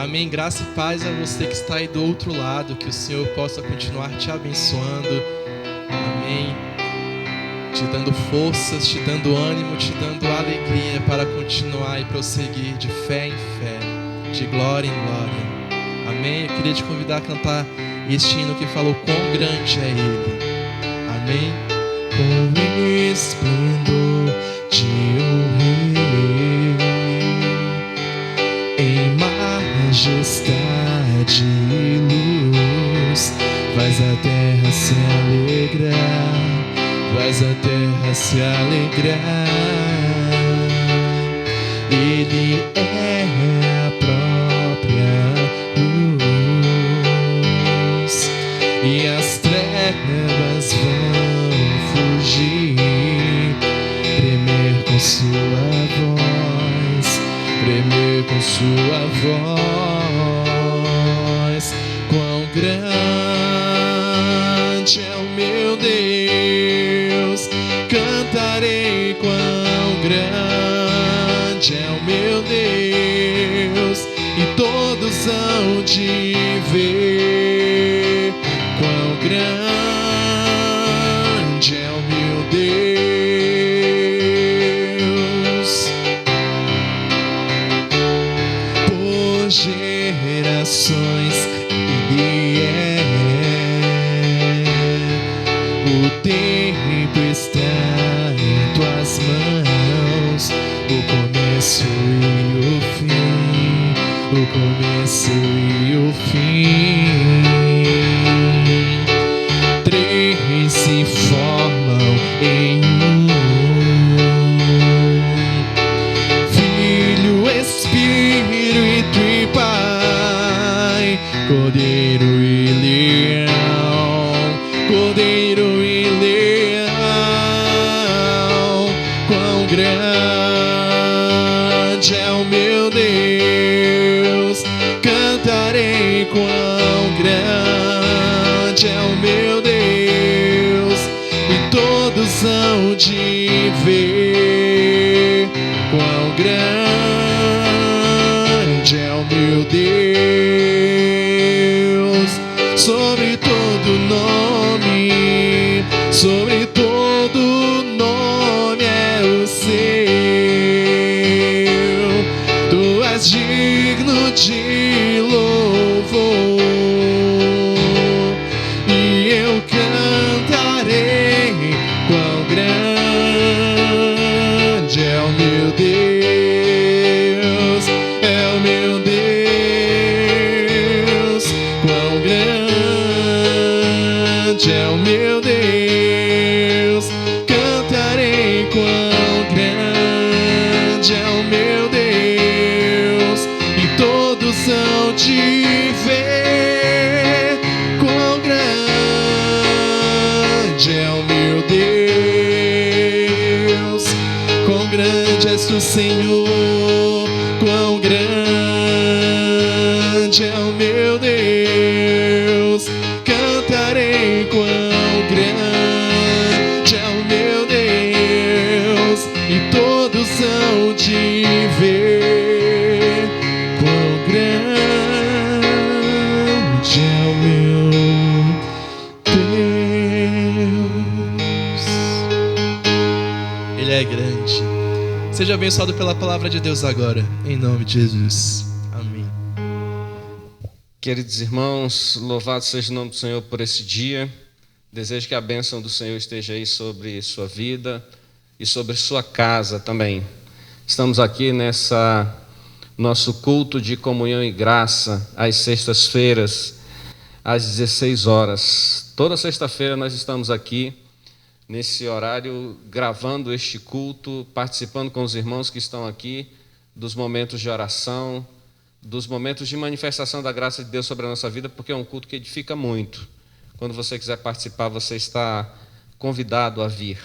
Amém. Graça e paz a você que está aí do outro lado, que o Senhor possa continuar te abençoando. Amém. Te dando forças, te dando ânimo, te dando alegria para continuar e prosseguir de fé em fé, de glória em glória. Amém. Eu queria te convidar a cantar este hino que falou quão grande é Ele. Amém. Com esplendor de um rei, em majestade e luz, faz a terra se alegrar, faz a terra se alegrar. Ele é a própria luz, e as trevas vão fugir, tremer com sua voz, tremer com sua voz. Quão grande é o meu Deus, cantarei quão grande é o meu Deus, e todos hão de ver quão grande é o meu Deus. Por gerações Ele é, o tempo está em tuas mãos, o começo e o fim, o começo e o fim. Três se formam em um: Filho, Espírito e Pai, Cordeiro e Leão, Cordeiro e Leão. Quão grande é o meu Deus, cantarei quão grande é o meu Deus, e todos hão de ver quão grande é o meu Deus. Sobre todo nome, sobre todo nome é o seu. Tu és digno de louvor, e eu cantarei quão grande é o meu Deus, é o meu Deus. Quão grande é o meu Deus, cantarei quão grande é o meu Deus, e todos hão de ver quão grande é o meu Deus. Quão grande és tu, Senhor, quão grande é o meu Deus, cantarei quão grande é o meu Deus, e todos hão de ver quão grande é o meu Deus. Ele é grande. Seja abençoado pela palavra de Deus agora, em nome de Jesus. Amém. Queridos irmãos, louvado seja o nome do Senhor por esse dia. Desejo que a bênção do Senhor esteja aí sobre sua vida e sobre sua casa também. Estamos aqui nessa nosso culto de comunhão e graça, às sextas-feiras, às 16 horas. Toda sexta-feira nós estamos aqui, nesse horário, gravando este culto, participando com os irmãos que estão aqui, dos momentos de oração, dos momentos de manifestação da graça de Deus sobre a nossa vida, porque é um culto que edifica muito. Quando você quiser participar, você está convidado a vir.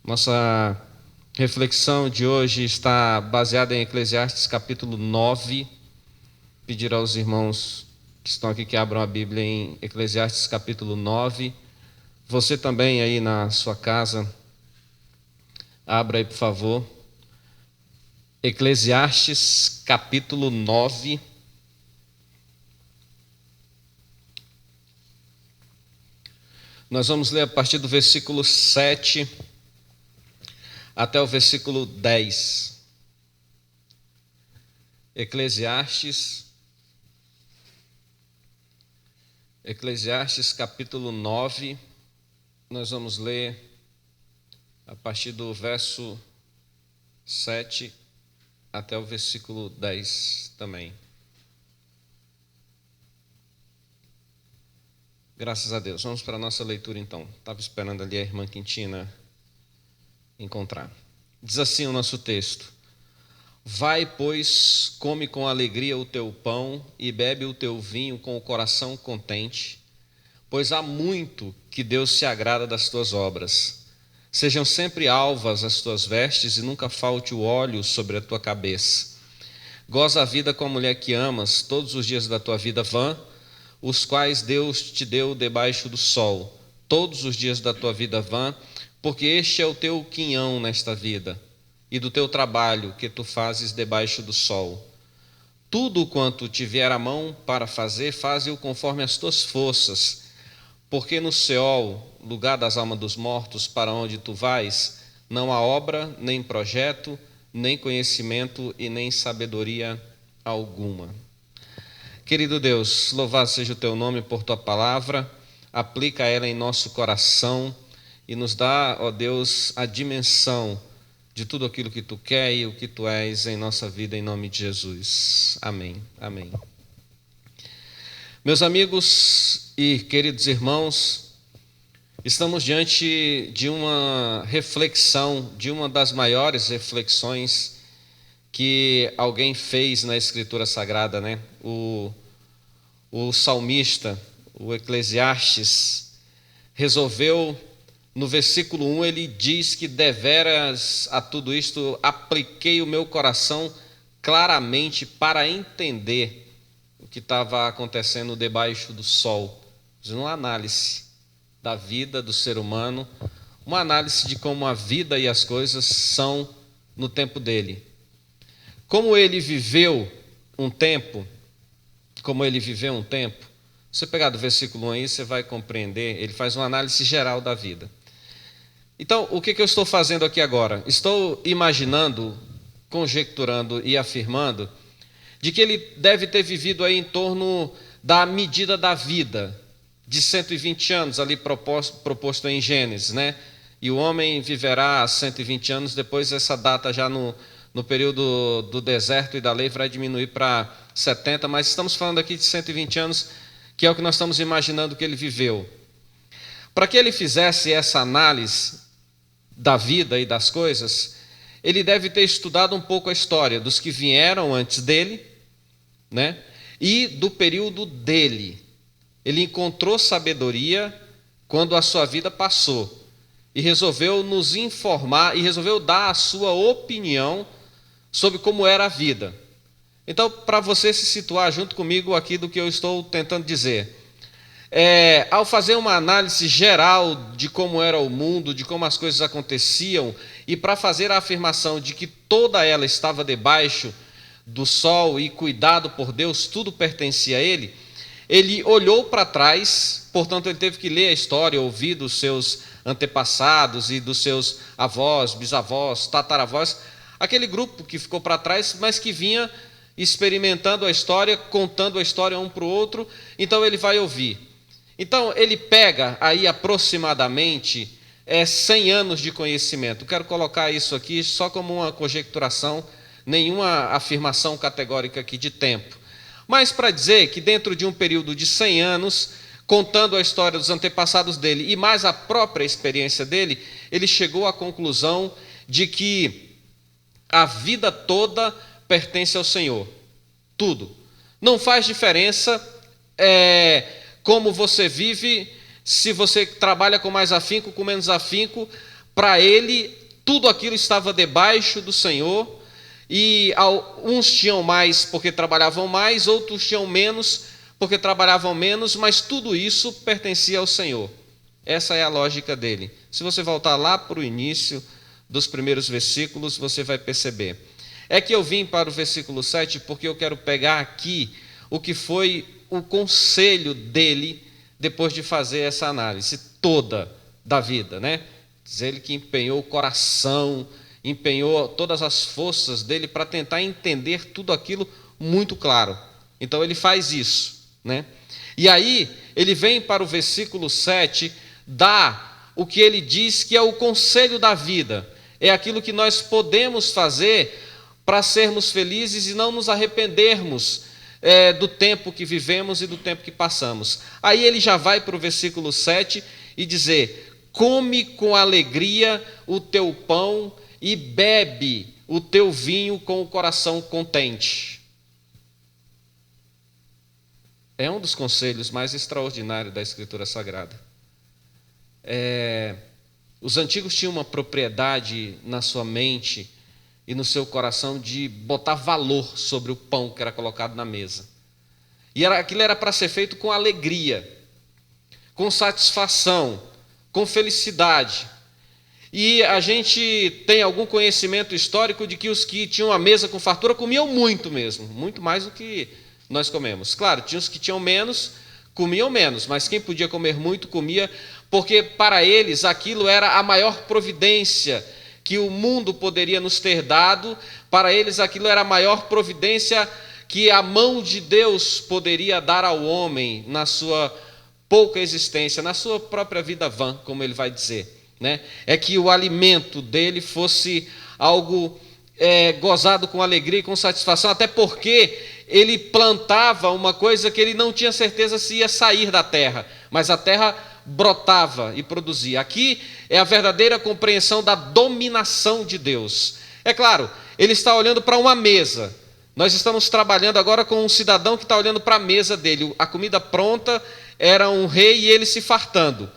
Nossa reflexão de hoje está baseada em Eclesiastes capítulo 9. Pedir aos irmãos que estão aqui que abram a Bíblia em Eclesiastes capítulo 9. Você também aí na sua casa, abra aí, por favor. Eclesiastes capítulo 9. Nós vamos ler a partir do versículo 7 até o versículo 10. Eclesiastes capítulo 9, nós vamos ler a partir do verso 7 até o versículo 10 também. Graças a Deus. Vamos para a nossa leitura então. Estava esperando ali a irmã Quintina encontrar. Diz assim o nosso texto: Vai, pois, come com alegria o teu pão e bebe o teu vinho com o coração contente, pois há muito que Deus se agrada das tuas obras. Sejam sempre alvas as tuas vestes e nunca falte o óleo sobre a tua cabeça. Goza a vida com a mulher que amas todos os dias da tua vida vã, os quais Deus te deu debaixo do sol, todos os dias da tua vida vã, porque este é o teu quinhão nesta vida, e do teu trabalho que tu fazes debaixo do sol. Tudo quanto te vier à mão para fazer, faze-o conforme as tuas forças, porque no Seol, lugar das almas dos mortos, para onde tu vais, não há obra, nem projeto, nem conhecimento e nem sabedoria alguma. Querido Deus, louvado seja o teu nome por tua palavra, aplica ela em nosso coração e nos dá, ó Deus, a dimensão de tudo aquilo que tu quer e o que tu és em nossa vida, em nome de Jesus. Amém. Amém. Meus amigos e queridos irmãos, estamos diante de uma reflexão, de uma das maiores reflexões que alguém fez na Escritura Sagrada, né? O salmista, o Eclesiastes, resolveu, no versículo 1, ele diz que deveras a tudo isto apliquei o meu coração claramente para entender o que estava acontecendo debaixo do sol. Uma análise da vida do ser humano, uma análise de como a vida e as coisas são no tempo dele. Como ele viveu um tempo, se você pegar do versículo 1 aí, você vai compreender, ele faz uma análise geral da vida. Então, o que eu estou fazendo aqui agora? Estou imaginando, conjecturando e afirmando de que ele deve ter vivido aí em torno da medida da vida, de 120 anos, ali proposto em Gênesis, né? E o homem viverá 120 anos, depois essa data já no período do deserto e da lei vai diminuir para 70, mas estamos falando aqui de 120 anos, que é o que nós estamos imaginando que ele viveu. Para que ele fizesse essa análise da vida e das coisas, ele deve ter estudado um pouco a história dos que vieram antes dele, né? E do período dele. Ele encontrou sabedoria quando a sua vida passou e resolveu nos informar e resolveu dar a sua opinião sobre como era a vida. Então, para você se situar junto comigo aqui do que eu estou tentando dizer, ao fazer uma análise geral de como era o mundo, de como as coisas aconteciam, e para fazer a afirmação de que toda ela estava debaixo do sol e cuidado por Deus, tudo pertencia a ele, ele olhou para trás, portanto ele teve que ler a história, ouvir dos seus antepassados e dos seus avós, bisavós, tataravós, aquele grupo que ficou para trás, mas que vinha experimentando a história, contando a história um para o outro, então ele vai ouvir. Então ele pega aí aproximadamente 100 anos de conhecimento. Quero colocar isso aqui só como uma conjecturação, nenhuma afirmação categórica aqui de tempo. Mas para dizer que dentro de um período de 100 anos, contando a história dos antepassados dele e mais a própria experiência dele, ele chegou à conclusão de que a vida toda pertence ao Senhor. Tudo. Não faz diferença como você vive, se você trabalha com mais afinco, com menos afinco, para ele tudo aquilo estava debaixo do Senhor, e uns tinham mais porque trabalhavam mais, outros tinham menos porque trabalhavam menos, mas tudo isso pertencia ao Senhor. Essa é a lógica dele. Se você voltar lá para o início dos primeiros versículos, você vai perceber. É que eu vim para o versículo 7 porque eu quero pegar aqui o que foi o conselho dele depois de fazer essa análise toda da vida, né? Diz ele que empenhou o coração, empenhou todas as forças dele para tentar entender tudo aquilo muito claro. Então ele faz isso, né? E aí ele vem para o versículo 7, dá o que ele diz que é o conselho da vida, é aquilo que nós podemos fazer para sermos felizes e não nos arrependermos do tempo que vivemos e do tempo que passamos. Aí ele já vai para o versículo 7 e dizer: come com alegria o teu pão e bebe o teu vinho com o coração contente. É um dos conselhos mais extraordinários da Escritura Sagrada. Os antigos tinham uma propriedade na sua mente e no seu coração de botar valor sobre o pão que era colocado na mesa. E aquilo era para ser feito com alegria, com satisfação, com felicidade. E a gente tem algum conhecimento histórico de que os que tinham a mesa com fartura comiam muito mesmo, muito mais do que nós comemos. Claro, tinha os que tinham menos, comiam menos, mas quem podia comer muito, comia, porque para eles aquilo era a maior providência que o mundo poderia nos ter dado, para eles aquilo era a maior providência que a mão de Deus poderia dar ao homem na sua pouca existência, na sua própria vida vã, como ele vai dizer, né? É que o alimento dele fosse algo gozado com alegria e com satisfação, até porque ele plantava uma coisa que ele não tinha certeza se ia sair da terra, mas a terra brotava e produzia. Aqui é a verdadeira compreensão da dominação de Deus. É claro, ele está olhando para uma mesa. Nós estamos trabalhando agora com um cidadão que está olhando para a mesa dele. A comida pronta, era um rei e ele se fartando.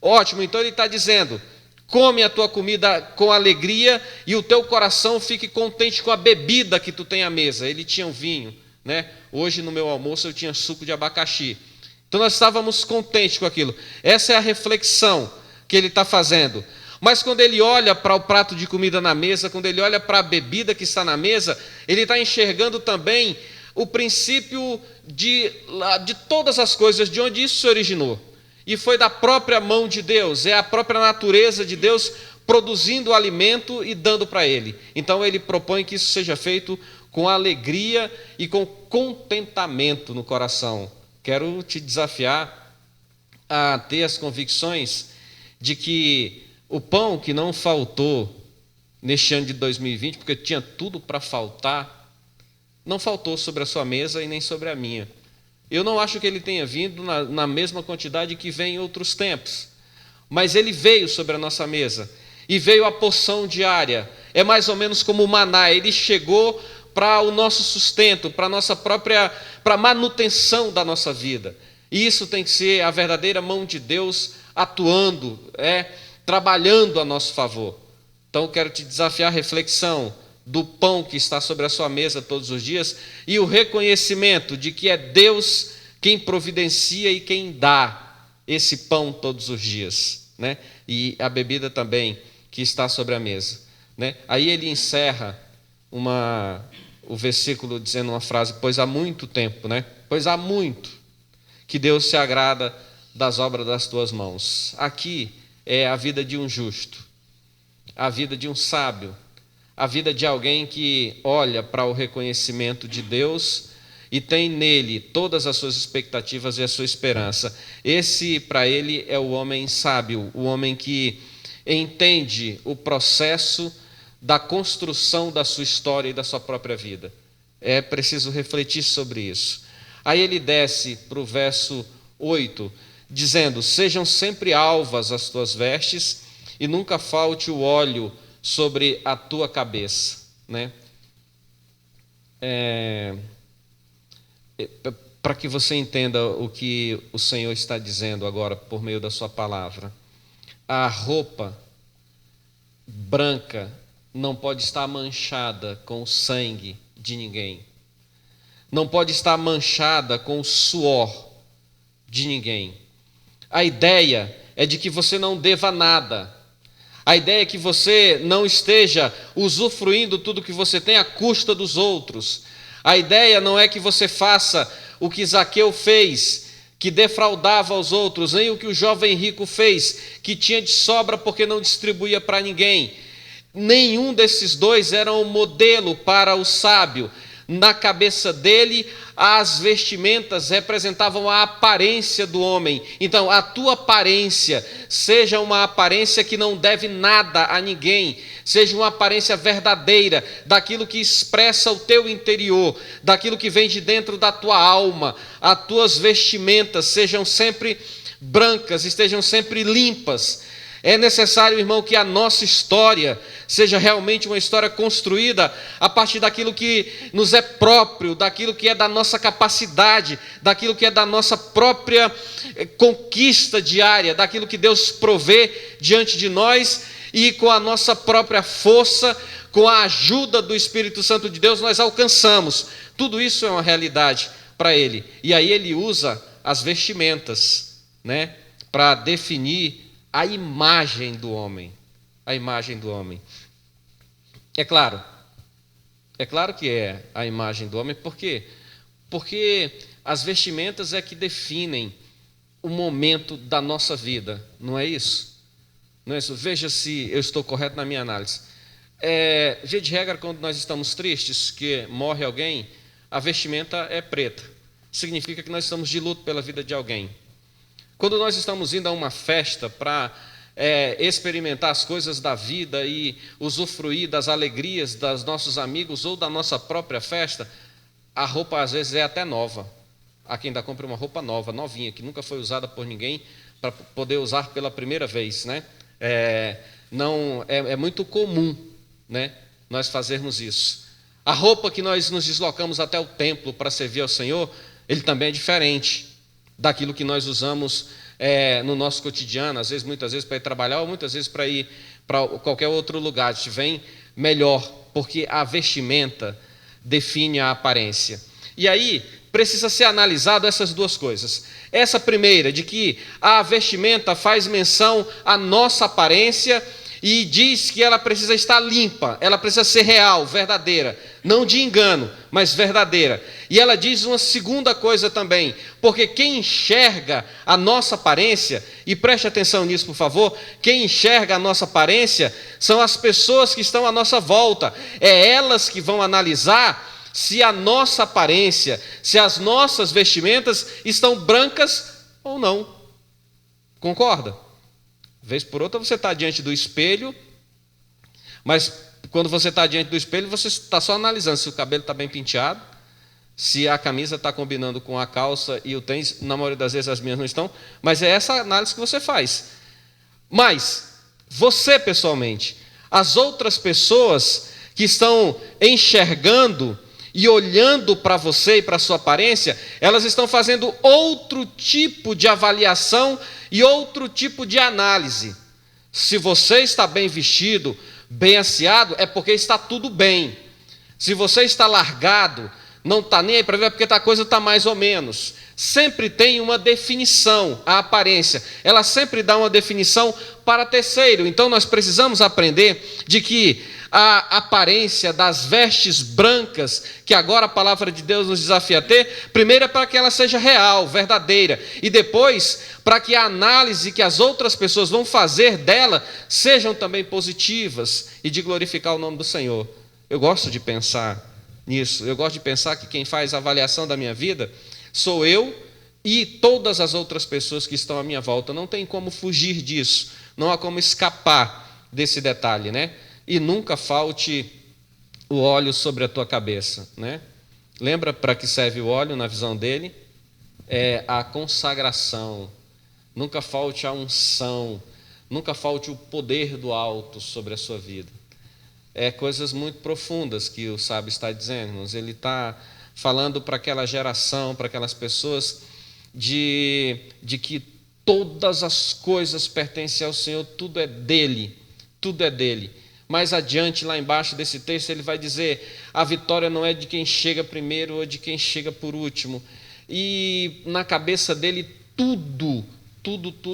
Ótimo, então ele está dizendo: come a tua comida com alegria e o teu coração fique contente com a bebida que tu tem à mesa. Ele tinha um vinho, né? Hoje no meu almoço eu tinha suco de abacaxi. Então nós estávamos contentes com aquilo. Essa é a reflexão que ele está fazendo. Mas quando ele olha para o prato de comida na mesa, quando ele olha para a bebida que está na mesa, ele está enxergando também o princípio de todas as coisas, de onde isso se originou. E foi da própria mão de Deus, é a própria natureza de Deus produzindo o alimento e dando para ele. Então ele propõe que isso seja feito com alegria e com contentamento no coração. Quero te desafiar a ter as convicções de que o pão que não faltou neste ano de 2020, porque tinha tudo para faltar, não faltou sobre a sua mesa e nem sobre a minha. Eu não acho que ele tenha vindo na mesma quantidade que vem em outros tempos, mas ele veio sobre a nossa mesa, e veio a porção diária. É mais ou menos como o maná, ele chegou para o nosso sustento, para a nossa própria, para a manutenção da nossa vida. E isso tem que ser a verdadeira mão de Deus atuando, trabalhando a nosso favor. Então quero te desafiar a reflexão do pão que está sobre a sua mesa todos os dias e o reconhecimento de que é Deus quem providencia e quem dá esse pão todos os dias, né? E a bebida também que está sobre a mesa, né? Aí ele encerra o versículo dizendo uma frase: pois há muito tempo, né? Pois há muito que Deus se agrada das obras das tuas mãos. Aqui é a vida de um justo, a vida de um sábio, a vida de alguém que olha para o reconhecimento de Deus e tem nele todas as suas expectativas e a sua esperança. Esse, para ele, é o homem sábio, o homem que entende o processo da construção da sua história e da sua própria vida. É preciso refletir sobre isso. Aí ele desce para o verso 8, dizendo: sejam sempre alvas as tuas vestes e nunca falte o óleo sobre a tua cabeça, né? Para que você entenda o que o Senhor está dizendo agora por meio da sua palavra, a roupa branca não pode estar manchada com o sangue de ninguém, não pode estar manchada com o suor de ninguém. A ideia é de que você não deva nada. A ideia é que você não esteja usufruindo tudo que você tem à custa dos outros. A ideia não é que você faça o que Zaqueu fez, que defraudava os outros, nem o que o jovem rico fez, que tinha de sobra porque não distribuía para ninguém. Nenhum desses dois era um modelo para o sábio. Na cabeça dele, as vestimentas representavam a aparência do homem. Então, a tua aparência seja uma aparência que não deve nada a ninguém, seja uma aparência verdadeira, daquilo que expressa o teu interior, daquilo que vem de dentro da tua alma. As tuas vestimentas sejam sempre brancas, estejam sempre limpas. É necessário, irmão, que a nossa história seja realmente uma história construída a partir daquilo que nos é próprio, daquilo que é da nossa capacidade, daquilo que é da nossa própria conquista diária, daquilo que Deus provê diante de nós, e com a nossa própria força, com a ajuda do Espírito Santo de Deus, nós alcançamos. Tudo isso é uma realidade para Ele. E aí Ele usa as vestimentas, né, para definir a imagem do homem. A imagem do homem. É claro que é a imagem do homem. Por quê? Porque as vestimentas é que definem o momento da nossa vida, não é isso? Não é isso? Veja se eu estou correto na minha análise. Via de regra, quando nós estamos tristes, que morre alguém, a vestimenta é preta. Significa que nós estamos de luto pela vida de alguém. Quando nós estamos indo a uma festa para experimentar as coisas da vida e usufruir das alegrias dos nossos amigos ou da nossa própria festa, a roupa às vezes é até nova. Há quem ainda compre uma roupa nova, novinha, que nunca foi usada por ninguém, para poder usar pela primeira vez, né? É muito comum, né, nós fazermos isso. A roupa que nós nos deslocamos até o templo para servir ao Senhor, ele também é diferente daquilo que nós usamos no nosso cotidiano, muitas vezes para ir trabalhar, ou muitas vezes para ir para qualquer outro lugar. A gente vem melhor, porque a vestimenta define a aparência. E aí precisa ser analisado essas duas coisas. Essa primeira, de que a vestimenta faz menção à nossa aparência e diz que ela precisa estar limpa, ela precisa ser real, verdadeira, não de engano, mas verdadeira. E ela diz uma segunda coisa também, porque quem enxerga a nossa aparência, e preste atenção nisso, por favor, quem enxerga a nossa aparência são as pessoas que estão à nossa volta, é elas que vão analisar se a nossa aparência, se as nossas vestimentas estão brancas ou não. Concorda? Vez por outra você está diante do espelho, mas quando você está diante do espelho, você está só analisando se o cabelo está bem penteado, se a camisa está combinando com a calça e o tênis. Na maioria das vezes as minhas não estão, mas é essa análise que você faz. Mas você pessoalmente, as outras pessoas que estão enxergando e olhando para você e para a sua aparência, elas estão fazendo outro tipo de avaliação e outro tipo de análise. Se você está bem vestido, bem asseado, é porque está tudo bem. Se você está largado, não está nem aí para ver, é porque a coisa está mais ou menos. Sempre tem uma definição, a aparência. Ela sempre dá uma definição para terceiro. Então nós precisamos aprender de que a aparência das vestes brancas, que agora a palavra de Deus nos desafia a ter, primeiro é para que ela seja real, verdadeira, e depois para que a análise que as outras pessoas vão fazer dela sejam também positivas e de glorificar o nome do Senhor. Eu gosto de pensar nisso, eu gosto de pensar que quem faz a avaliação da minha vida sou eu e todas as outras pessoas que estão à minha volta. Não tem como fugir disso, não há como escapar desse detalhe, né? E nunca falte o óleo sobre a tua cabeça, né? Lembra para que serve o óleo na visão dele? É a consagração. Nunca falte a unção, nunca falte o poder do alto sobre a sua vida. É coisas muito profundas que o sábio está dizendo, mas ele está falando para aquela geração, para aquelas pessoas, de que todas as coisas pertencem ao Senhor, tudo é dele, tudo é dele. Mais adiante, lá embaixo desse texto, ele vai dizer: a vitória não é de quem chega primeiro ou de quem chega por último. E na cabeça dele, tudo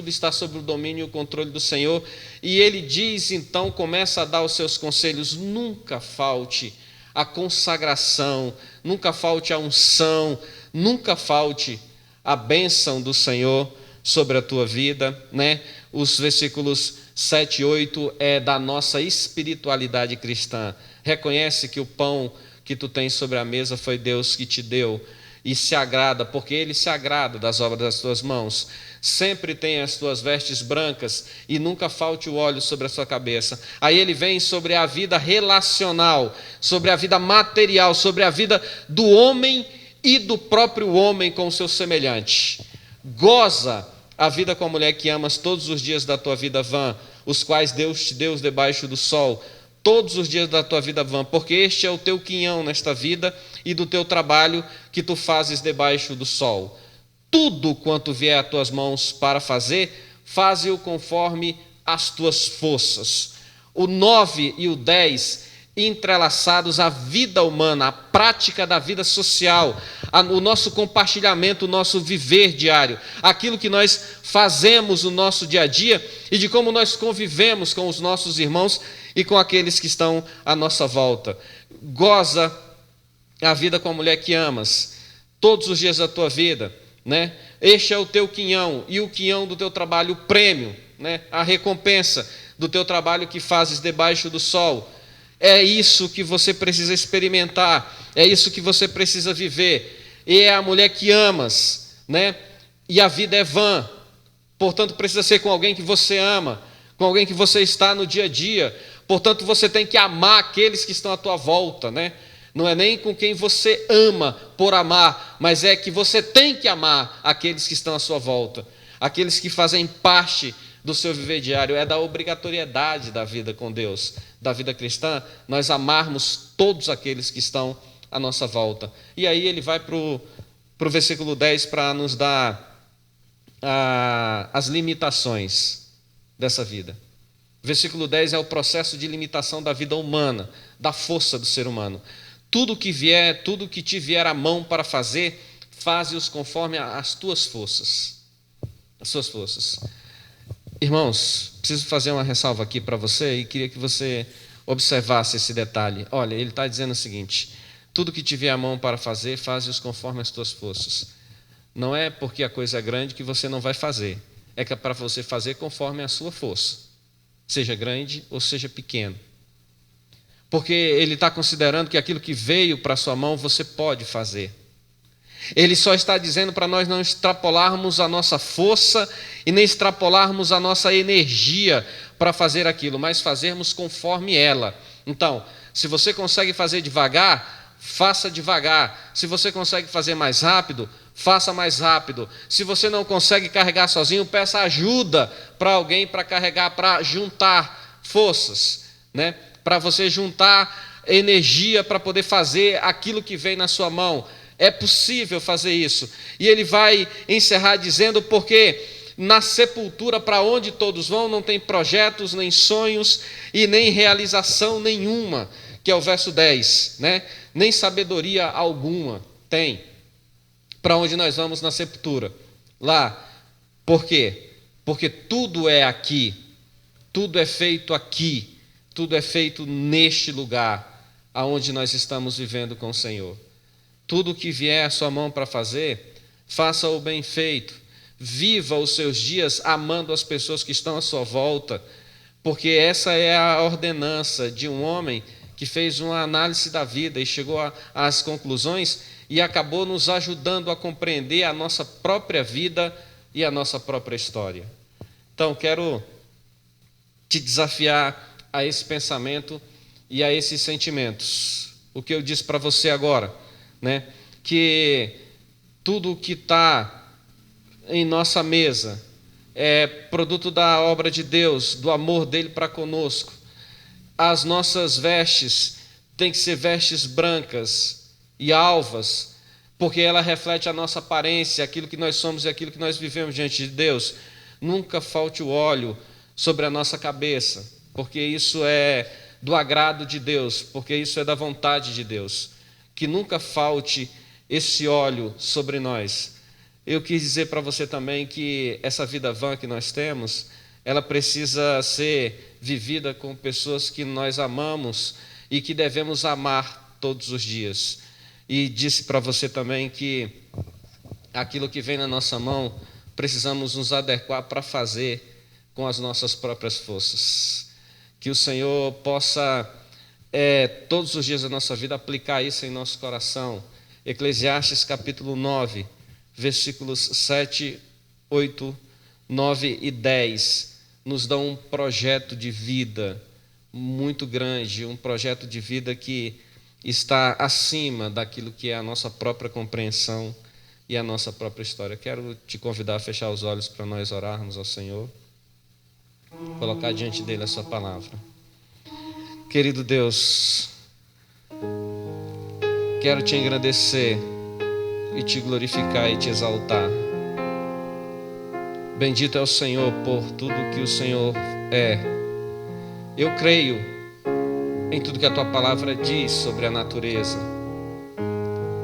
está sob o domínio e o controle do Senhor. E ele diz, então, começa a dar os seus conselhos: nunca falte a consagração, nunca falte a unção, nunca falte a bênção do Senhor sobre a tua vida, né? Os versículos 7 e 8 é da nossa espiritualidade cristã. Reconhece que o pão que tu tens sobre a mesa foi Deus que te deu e se agrada, porque Ele se agrada das obras das tuas mãos. Sempre tenha as tuas vestes brancas e nunca falte o óleo sobre a sua cabeça. Aí ele vem sobre a vida relacional, sobre a vida material, sobre a vida do homem e do próprio homem com o seu semelhante. Goza a vida com a mulher que amas todos os dias da tua vida vã, os quais Deus te deu debaixo do sol, todos os dias da tua vida vã, porque este é o teu quinhão nesta vida e do teu trabalho que tu fazes debaixo do sol. Tudo quanto vier às tuas mãos para fazer, faze-o conforme as tuas forças. O 9 e o 10, entrelaçados à vida humana, à prática da vida social, o nosso compartilhamento, o nosso viver diário, aquilo que nós fazemos no nosso dia a dia e de como nós convivemos com os nossos irmãos e com aqueles que estão à nossa volta. Goza a vida com a mulher que amas, todos os dias da tua vida, né? Este é o teu quinhão e o quinhão do teu trabalho, o prêmio, né? A recompensa do teu trabalho que fazes debaixo do sol. É isso que você precisa experimentar, é isso que você precisa viver. E é a mulher que amas, né? E a vida é vã, portanto precisa ser com alguém que você ama, com alguém que você está no dia a dia. Portanto você tem que amar aqueles que estão à tua volta, né? Não é nem com quem você ama por amar, mas é que você tem que amar aqueles que estão à sua volta, aqueles que fazem parte do seu viver diário. É da obrigatoriedade da vida com Deus, da vida cristã, nós amarmos todos aqueles que estão à nossa volta. E aí ele vai para o versículo 10 para nos dar as limitações dessa vida. Versículo 10 é o processo de limitação da vida humana, da força do ser humano. Tudo que te vier à mão para fazer, faze-os conforme as tuas forças. As suas forças. Irmãos, preciso fazer uma ressalva aqui para você e queria que você observasse esse detalhe. Olha, ele está dizendo o seguinte: tudo que te vier à mão para fazer, faze-os conforme as tuas forças. Não é porque a coisa é grande que você não vai fazer. É que é para você fazer conforme a sua força. Seja grande ou seja pequeno. Porque ele está considerando que aquilo que veio para a sua mão você pode fazer. Ele só está dizendo para nós não extrapolarmos a nossa força e nem extrapolarmos a nossa energia para fazer aquilo, mas fazermos conforme ela. Então, se você consegue fazer devagar, faça devagar. Se você consegue fazer mais rápido, faça mais rápido. Se você não consegue carregar sozinho, peça ajuda para alguém para carregar, para juntar forças, né? Para você juntar energia para poder fazer aquilo que vem na sua mão. É possível fazer isso. E ele vai encerrar dizendo: porque na sepultura para onde todos vão não tem projetos, nem sonhos e nem realização nenhuma, que é o verso 10, né? Nem sabedoria alguma tem. Para onde nós vamos na sepultura? Lá. Por quê? Porque tudo é aqui, tudo é feito aqui. Tudo é feito neste lugar, aonde nós estamos vivendo com o Senhor. Tudo que vier à sua mão para fazer, faça-o bem feito. Viva os seus dias amando as pessoas que estão à sua volta, porque essa é a ordenança de um homem que fez uma análise da vida e chegou às conclusões e acabou nos ajudando a compreender a nossa própria vida e a nossa própria história. Então, quero te desafiar a esse pensamento e a esses sentimentos. O que eu disse para você agora, né? Que tudo o que está em nossa mesa é produto da obra de Deus, do amor dele para conosco. As nossas vestes têm que ser vestes brancas e alvas, porque ela reflete a nossa aparência, aquilo que nós somos e aquilo que nós vivemos diante de Deus. Nunca falte o óleo sobre a nossa cabeça, porque isso é do agrado de Deus, porque isso é da vontade de Deus. Que nunca falte esse óleo sobre nós. Eu quis dizer para você também que essa vida vã que nós temos, ela precisa ser vivida com pessoas que nós amamos e que devemos amar todos os dias. E disse para você também que aquilo que vem na nossa mão, precisamos nos adequar para fazer com as nossas próprias forças. Que o Senhor possa, todos os dias da nossa vida, aplicar isso em nosso coração. Eclesiastes capítulo 9, versículos 7, 8, 9 e 10, nos dão um projeto de vida muito grande, um projeto de vida que está acima daquilo que é a nossa própria compreensão e a nossa própria história. Quero te convidar a fechar os olhos para nós orarmos ao Senhor, colocar diante dele a sua palavra. Querido Deus, quero te agradecer e te glorificar e te exaltar. Bendito é o Senhor por tudo que o Senhor é. Eu creio em tudo que a tua palavra diz sobre a natureza.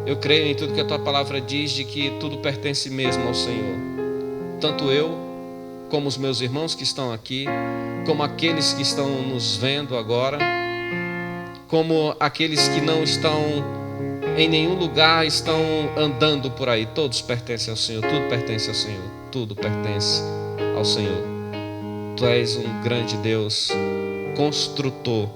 Eu creio em tudo que a tua palavra diz de que tudo pertence mesmo ao Senhor. Tanto eu, como os meus irmãos que estão aqui, como aqueles que estão nos vendo agora, como aqueles que não estão em nenhum lugar, estão andando por aí. Todos pertencem ao Senhor, tudo pertence ao Senhor, tudo pertence ao Senhor. Tu és um grande Deus, construtor,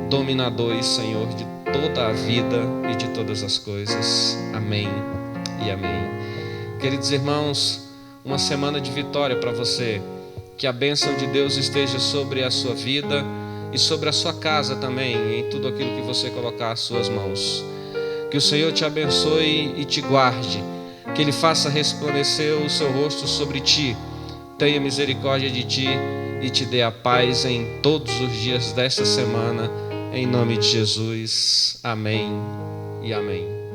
dominador e Senhor de toda a vida e de todas as coisas. Amém e amém. Queridos irmãos, uma semana de vitória para você. Que a bênção de Deus esteja sobre a sua vida e sobre a sua casa também, em tudo aquilo que você colocar às suas mãos. Que o Senhor te abençoe e te guarde. Que Ele faça resplandecer o seu rosto sobre ti, tenha misericórdia de ti e te dê a paz em todos os dias desta semana. Em nome de Jesus, amém e amém.